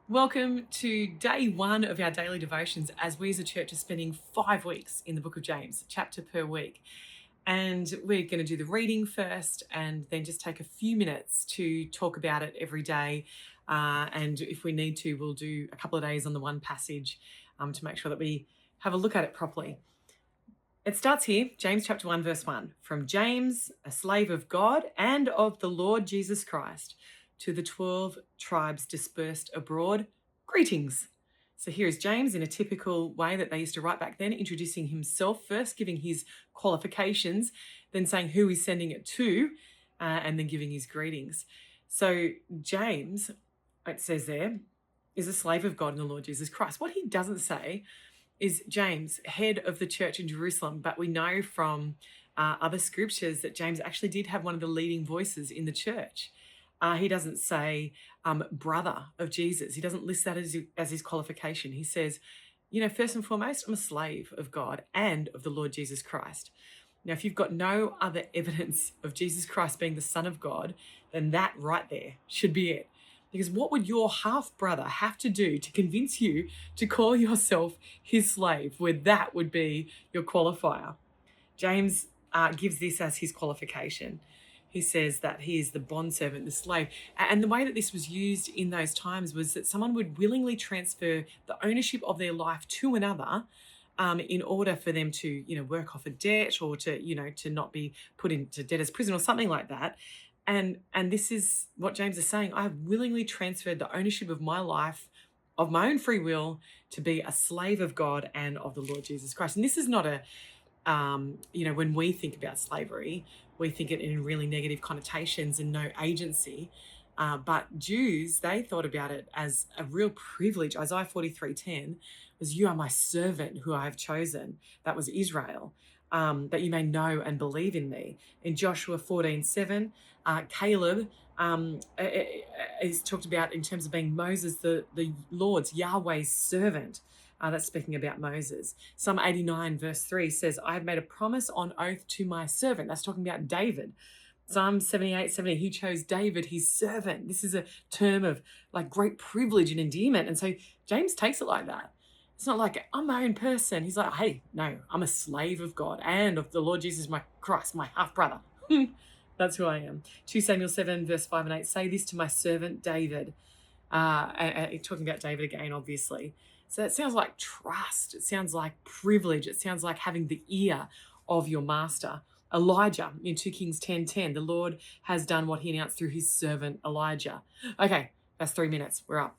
Welcome to day one of our daily devotions as we as a church are spending 5 weeks in the book of James, chapter per week. And we're going to do the reading first and then just take a few minutes to talk about it every day. And if we need to, we'll do a couple of days on the one passage to make sure that we have a look at it properly. It starts here, James chapter 1, verse 1. From James, a slave of God and of the Lord Jesus Christ, to the 12 tribes dispersed abroad, greetings. So here is James in a typical way that they used to write back then, introducing himself first, giving his qualifications, then saying who he's sending it to, and then giving his greetings. So James, it says there, is a slave of God and the Lord Jesus Christ. What he doesn't say is James, head of the church in Jerusalem, but we know from other scriptures that James actually did have one of the leading voices in the church. He doesn't say brother of Jesus. He doesn't list that as his qualification. He says, first and foremost, I'm a slave of God and of the Lord Jesus Christ. Now, if you've got no other evidence of Jesus Christ being the Son of God, then that right there should be it. Because what would your half brother have to do to convince you to call yourself his slave, where that would be your qualifier? James gives this as his qualification. He says that he is the bondservant, the slave. And the way that this was used in those times was that someone would willingly transfer the ownership of their life to another in order for them to, work off a debt or to not be put into debtor's prison or something like that. And this is what James is saying. I have willingly transferred the ownership of my life of my own free will to be a slave of God and of the Lord Jesus Christ. And this is not when we think about slavery, we think it in really negative connotations and no agency. But Jews, they thought about it as a real privilege. Isaiah 43:10 was, you are my servant who I have chosen. That was Israel, that you may know and believe in me. In Joshua 14:7, Caleb is talked about in terms of being Moses, the Lord's, Yahweh's servant. That's speaking about Moses. Psalm 89 verse 3 says, I have made a promise on oath to my servant. That's talking about David. Psalm 78:70, he chose David, his servant. This is a term of like great privilege and endearment. And so James takes it like that. It's not like I'm my own person. He's like, hey, no, I'm a slave of God and of the Lord Jesus my Christ, my half brother. That's who I am. 2 Samuel 7 verse 5 and 8, say this to my servant David. Talking about David again, obviously. So it sounds like trust. It sounds like privilege. It sounds like having the ear of your master. Elijah in 2 Kings 10:10, the Lord has done what he announced through his servant Elijah. Okay, that's 3 minutes. We're up.